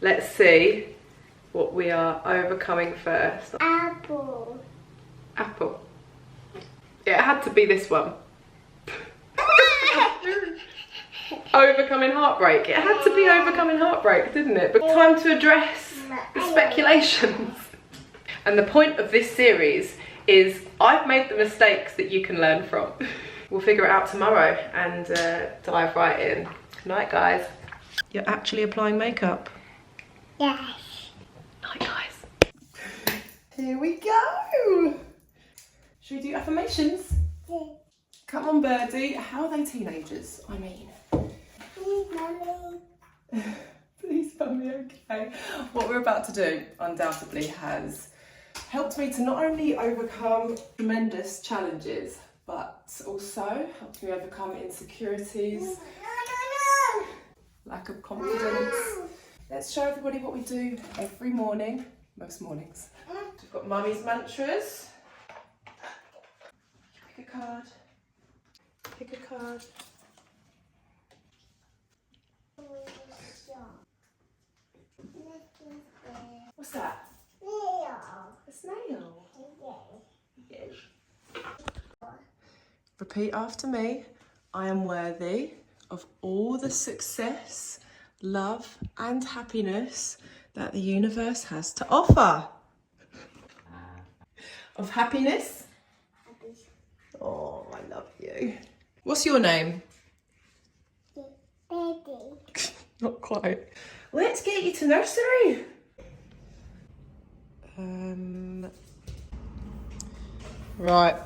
Let's see what we are overcoming first. Apple. Apple. Yeah, it had to be this one. Overcoming heartbreak. It had to be overcoming heartbreak, didn't it? But time to address the speculations. And the point of this series is I've made the mistakes that you can learn from. We'll figure it out tomorrow and dive right in. Good night, guys. You're actually applying makeup? Yes. Night, guys. Here we go. Should we do affirmations? Yeah. Come on, Birdie. How are they teenagers? I mean. Please, Mommy. Please, Mummy, okay. What we're about to do undoubtedly has helped me to not only overcome tremendous challenges, but also helped me overcome insecurities, lack of confidence. Let's show everybody what we do every morning, most mornings. We've got Mummy's mantras. Pick a card. Pick a card. What's that? A snail. Yes. Repeat after me. I am worthy of all the success, love and happiness that the universe has to offer. Of happiness? Happy. Oh, I love you. What's your name? Baby. Not quite. Let's get you to nursery. Right,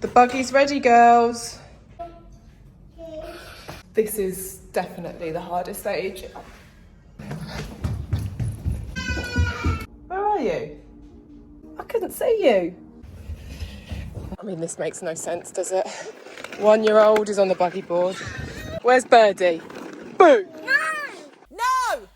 the buggy's ready, girls. This is definitely the hardest age. Where are you? I couldn't see you. I mean, this makes no sense, does it? 1-year-old is on the buggy board. Where's Birdie? Boo! No!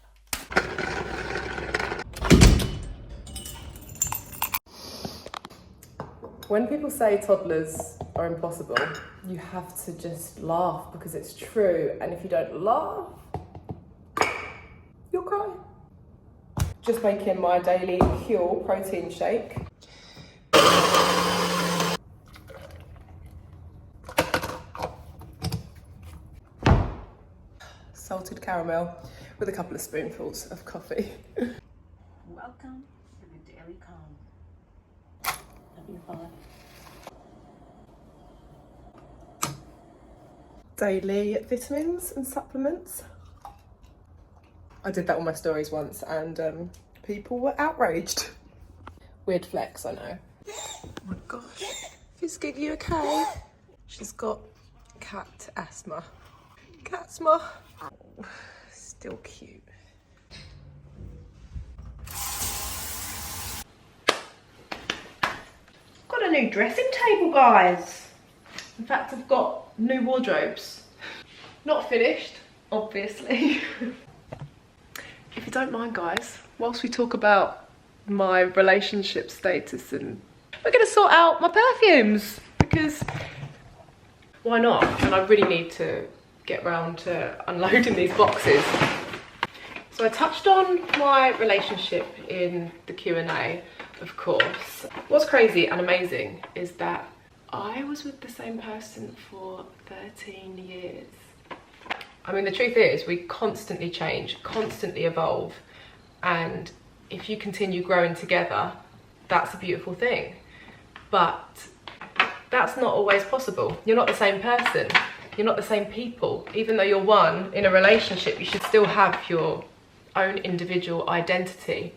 When people say toddlers are impossible, you have to just laugh because it's true. And if you don't laugh, you'll cry. Just making my daily Pure protein shake. Salted caramel with a couple of spoonfuls of coffee. Welcome to the Daily Calm. Daily vitamins and supplements. I did that on my stories once and people were outraged. Weird flex, I know. Oh my gosh. Fizzgig, you okay? She's got cat asthma. Catsma. Oh, still cute. Got a new dressing table, guys. In fact, I've got new wardrobes. Not finished, obviously. If you don't mind, guys, whilst we talk about my relationship status, and we're gonna sort out my perfumes because why not? And I really need to get round to unloading these boxes. So I touched on my relationship in the Q&A, of course. What's crazy and amazing is that I was with the same person for 13 years. I mean, the truth is we constantly change, constantly evolve. And if you continue growing together, that's a beautiful thing. But that's not always possible. You're not the same person. You're not the same people. Even though you're one in a relationship, you should still have your own individual identity.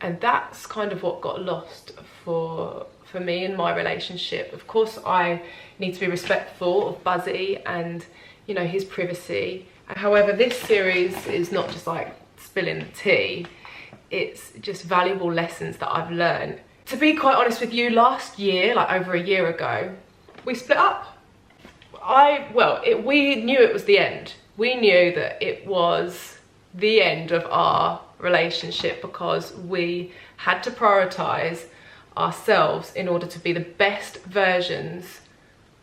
And that's kind of what got lost for me in my relationship. Of course, I need to be respectful of Buzzy and, you know, his privacy. However, this series is not just like spilling the tea. It's just valuable lessons that I've learned. To be quite honest with you, last year, like over a year ago, we split up. We knew it was the end. We knew that it was the end of our relationship because we had to prioritize ourselves in order to be the best versions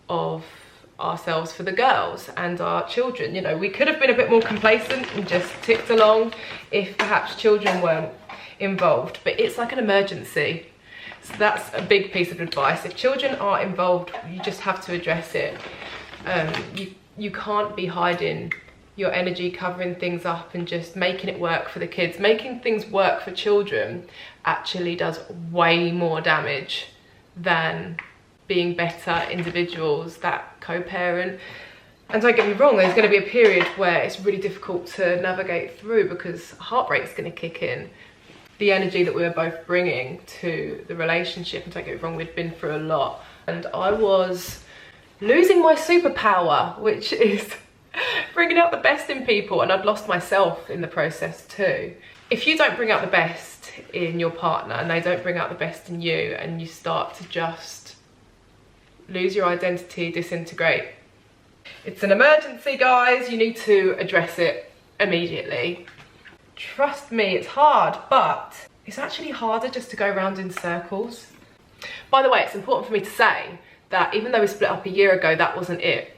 of ourselves for the girls and our children. You know, we could have been a bit more complacent and just ticked along if perhaps children weren't involved, but it's like an emergency. So that's a big piece of advice. If children are involved, you just have to address it. You can't be hiding your energy, covering things up and just making it work for the kids. Making things work for children actually does way more damage than being better individuals that co-parent. And don't get me wrong, there's going to be a period where it's really difficult to navigate through because heartbreak's going to kick in. The energy that we were both bringing to the relationship, and don't get me wrong, we'd been through a lot, and I was losing my superpower, which is bringing out the best in people, and I'd lost myself in the process too. If you don't bring out the best in your partner and they don't bring out the best in you, and you start to just lose your identity, disintegrate, it's an emergency, guys. You need to address it immediately. Trust me, it's hard, but it's actually harder just to go around in circles. By the way, it's important for me to say that even though we split up a year ago, that wasn't it.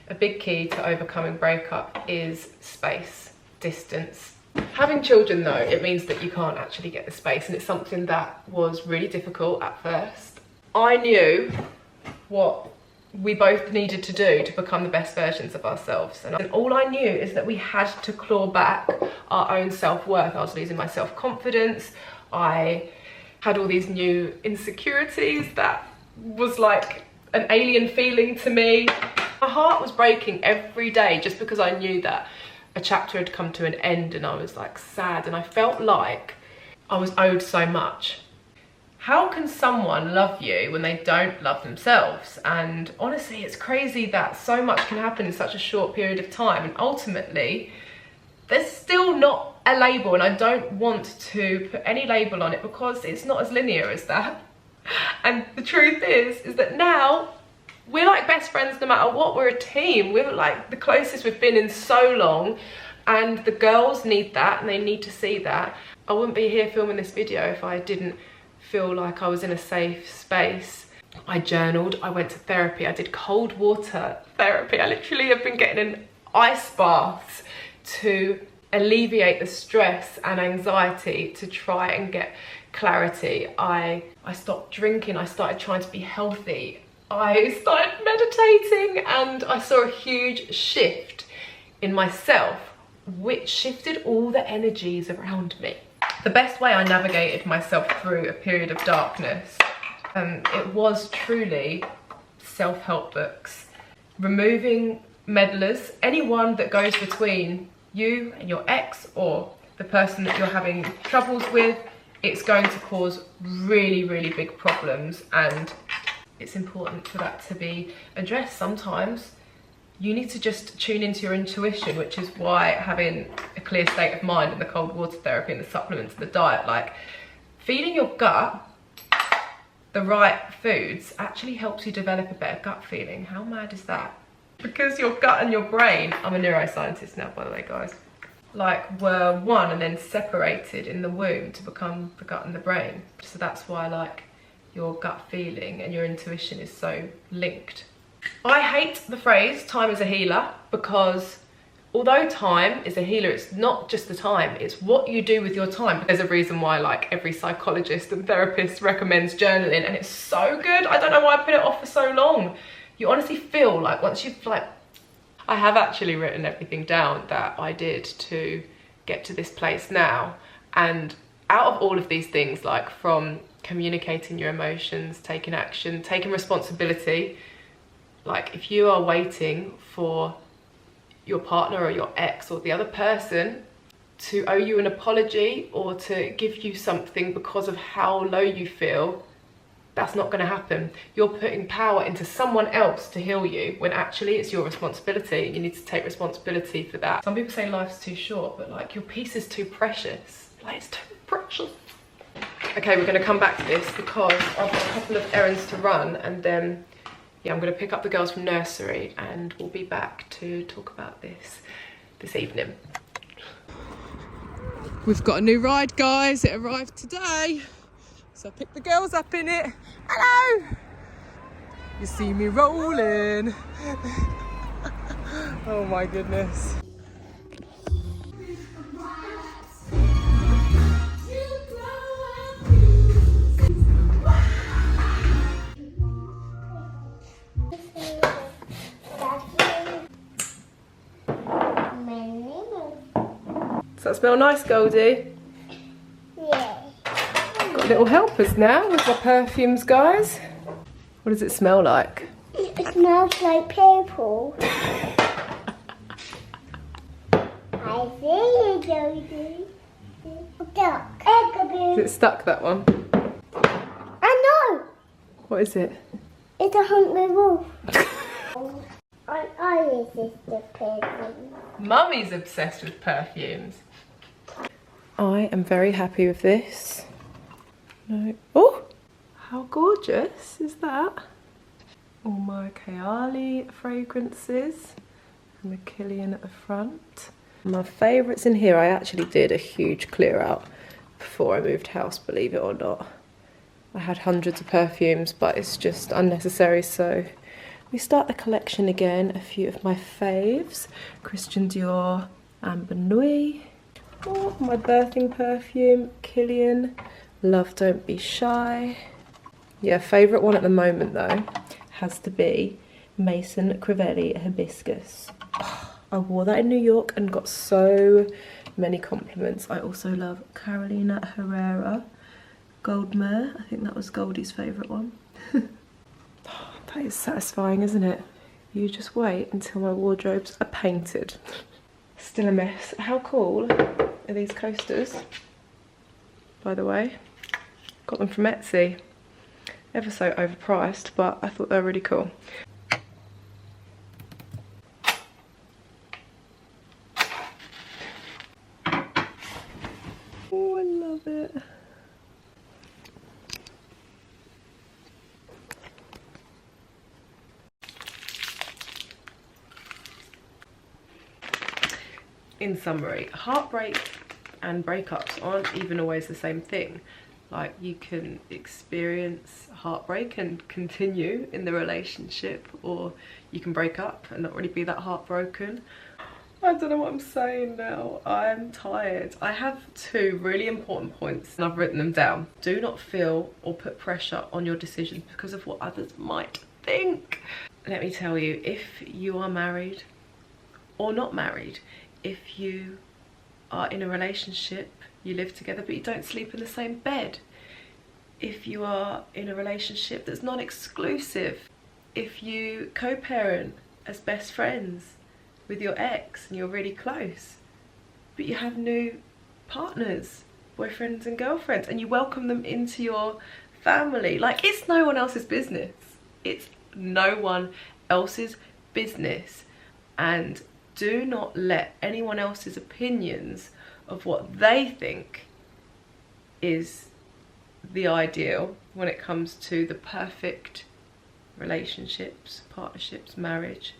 A big key to overcoming breakup is space, distance. Having children though, it means that you can't actually get the space, and it's something that was really difficult at first. I knew what we both needed to do to become the best versions of ourselves, and all I knew is that we had to claw back our own self-worth. I was losing my self-confidence. I had all these new insecurities that was like an alien feeling to me. My heart was breaking every day just because I knew that a chapter had come to an end, and I was like sad, and I felt like I was owed so much. How can someone love you when they don't love themselves? And honestly, it's crazy that so much can happen in such a short period of time, and ultimately there's still not a label, and I don't want to put any label on it because it's not as linear as that. And the truth is that now we're like best friends no matter what. We're a team. We're like the closest we've been in so long, and the girls need that, and they need to see that. I wouldn't be here filming this video if I didn't feel like I was in a safe space. I journaled, I went to therapy, I did cold water therapy. I literally have been getting in ice baths to alleviate the stress and anxiety, to try and get clarity. I stopped drinking, I started trying to be healthy. I started meditating, and I saw a huge shift in myself, which shifted all the energies around me. The best way I navigated myself through a period of darkness, it was truly self-help books. Removing meddlers, anyone that goes between you and your ex or the person that you're having troubles with, it's going to cause really, really big problems, and it's important for that to be addressed. Sometimes you need to just tune into your intuition, which is why having a clear state of mind and the cold water therapy and the supplements and the diet, like feeding your gut the right foods actually helps you develop a better gut feeling. How mad is that? Because your gut and your brain, I'm a neuroscientist now, by the way, guys, like were one and then separated in the womb to become the gut and the brain. So that's why like your gut feeling and your intuition is so linked. I hate the phrase time is a healer, because although time is a healer, it's not just the time, it's what you do with your time. There's a reason why like every psychologist and therapist recommends journaling, and it's so good. I don't know why I put it off for so long. You honestly feel like once you've like, I have actually written everything down that I did to get to this place now. And out of all of these things, like from communicating your emotions, taking action, taking responsibility, like if you are waiting for your partner or your ex or the other person to owe you an apology or to give you something because of how low you feel, that's not going to happen. You're putting power into someone else to heal you, when actually it's your responsibility. You need to take responsibility for that. Some people say life's too short, but like your piece is too precious. Like it's too precious. Okay, we're going to come back to this because I've got a couple of errands to run, and then yeah, I'm going to pick up the girls from nursery and we'll be back to talk about this evening. We've got a new ride, guys. It arrived today. So I picked the girls up in it. Hello! You see me rolling. Oh my goodness. Does that smell nice, Goldie? Yeah. Got little helpers now with my perfumes, guys. What does it smell like? It smells like purple. I see you, Josie. Duck. Is it stuck, that one? I know. What is it? It's a hungry wolf. I resist the perfume. Mummy's obsessed with perfumes. I am very happy with this. No. Oh, how gorgeous is that? All my Kayali fragrances and the Kilian at the front. My favourites in here, I actually did a huge clear out before I moved house, believe it or not. I had hundreds of perfumes, but it's just unnecessary, so we start the collection again. A few of my faves. Christian Dior Amber Nuit. Oh, my birthing perfume, Kilian. Love Don't Be Shy. Yeah, favourite one at the moment though has to be Mason Crivelli Hibiscus. Oh, I wore that in New York and got so many compliments. I also love Carolina Herrera Goldmere. I think that was Goldie's favourite one. Oh, that is satisfying, isn't it? You just wait until my wardrobes are painted. Still a mess. How cool are these coasters, by the way? Got them from Etsy. Ever so overpriced, but I thought they were really cool. Oh, I love it. In summary, heartbreak and breakups aren't even always the same thing. Like, you can experience heartbreak and continue in the relationship, or you can break up and not really be that heartbroken. I don't know what I'm saying now. I'm tired. I have two really important points and I've written them down. Do not feel or put pressure on your decisions because of what others might think. Let me tell you, if you are married or not married, if you are in a relationship, you live together but you don't sleep in the same bed, if you are in a relationship that's non-exclusive, if you co-parent as best friends with your ex and you're really close, but you have new partners, boyfriends and girlfriends, and you welcome them into your family, like, it's no one else's business. It's no one else's business. And do not let anyone else's opinions of what they think is the ideal when it comes to the perfect relationships, partnerships, marriage.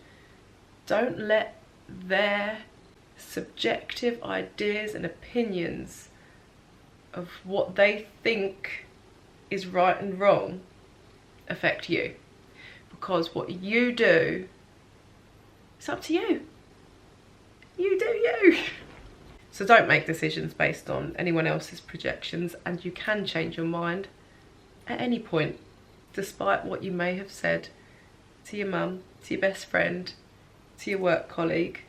Don't let their subjective ideas and opinions of what they think is right and wrong affect you, because what you do, it's up to you. You do you. So don't make decisions based on anyone else's projections, and you can change your mind at any point, despite what you may have said to your mum, to your best friend, to your work colleague.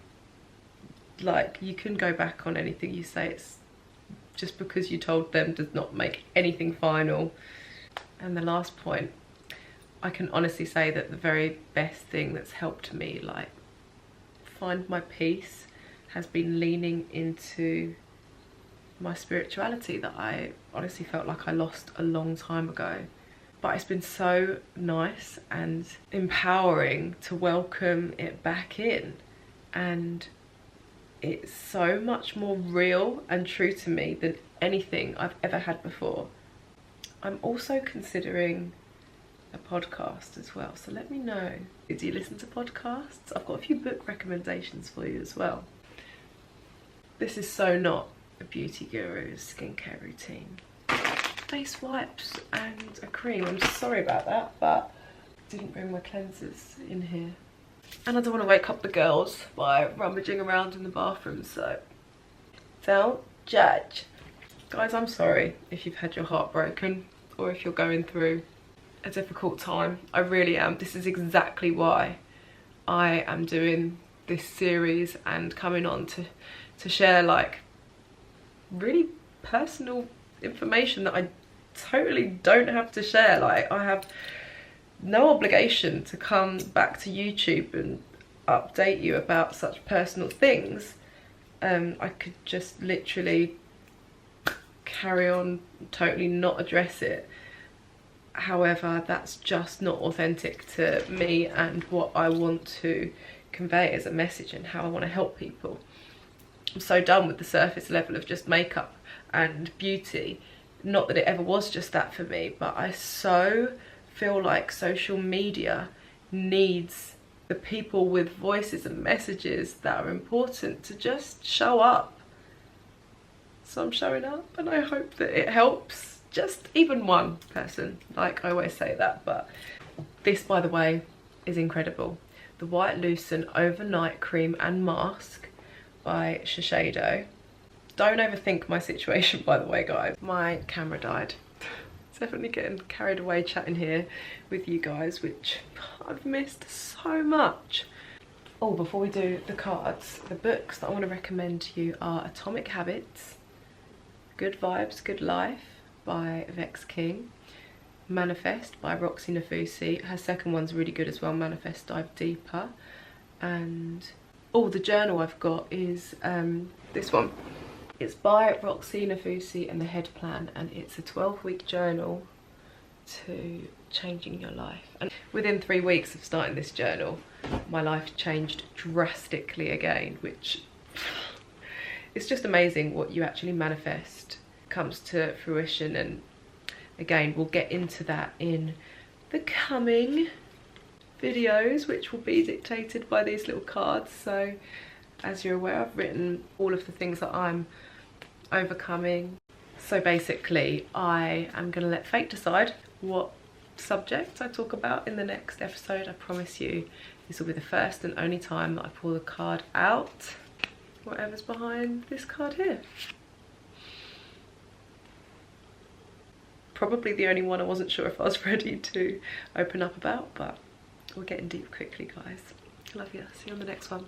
Like, you can go back on anything you say. It's just because you told them does not make anything final. And the last point, I can honestly say that the very best thing that's helped me, like, find my peace has been leaning into my spirituality that I honestly felt like I lost a long time ago. But it's been so nice and empowering to welcome it back in, and it's so much more real and true to me than anything I've ever had before. I'm also considering a podcast as well, so let me know. Do you listen to podcasts? I've got a few book recommendations for you as well. This is so not a beauty guru's skincare routine. Face wipes and a cream. I'm sorry about that, but didn't bring my cleansers in here. And I don't want to wake up the girls by rummaging around in the bathroom, so don't judge. Guys, I'm sorry if you've had your heart broken or if you're going through a difficult time. I really am. This is exactly why I am doing this series and coming on to share like really personal information that I totally don't have to share. Like, I have no obligation to come back to YouTube and update you about such personal things. I could just literally carry on, totally not address it. However, that's just not authentic to me and what I want to convey as a message and how I want to help people. I'm so done with the surface level of just makeup and beauty. Not that it ever was just that for me, but I so feel like social media needs the people with voices and messages that are important to just show up. So I'm showing up, and I hope that it helps just even one person. Like, I always say that, but this, by the way, is incredible. The White Lucent Overnight Cream and Mask by Shiseido. Don't overthink my situation, by the way, guys. My camera died. Definitely getting carried away chatting here with you guys, which I've missed so much. Oh, before we do the cards, the books that I want to recommend to you are Atomic Habits, Good Vibes, Good Life by Vex King, Manifest by Roxie Nafusi. Her second one's really good as well, Manifest Dive Deeper. And oh, the journal I've got is this one. It's by Roxie Nafusi and the Head Plan, and it's a 12-week journal to changing your life. And within 3 weeks of starting this journal, my life changed drastically again, which it's just amazing what you actually manifest comes to fruition. And again, we'll get into that in the coming videos, which will be dictated by these little cards. So as you're aware, I've written all of the things that I'm overcoming. So basically, I am going to let fate decide what subject I talk about in the next episode. I promise you this will be the first and only time that I pull the card out, whatever's behind this card here. Probably the only one I wasn't sure if I was ready to open up about, but we're getting deep quickly, guys. Love you. See you on the next one.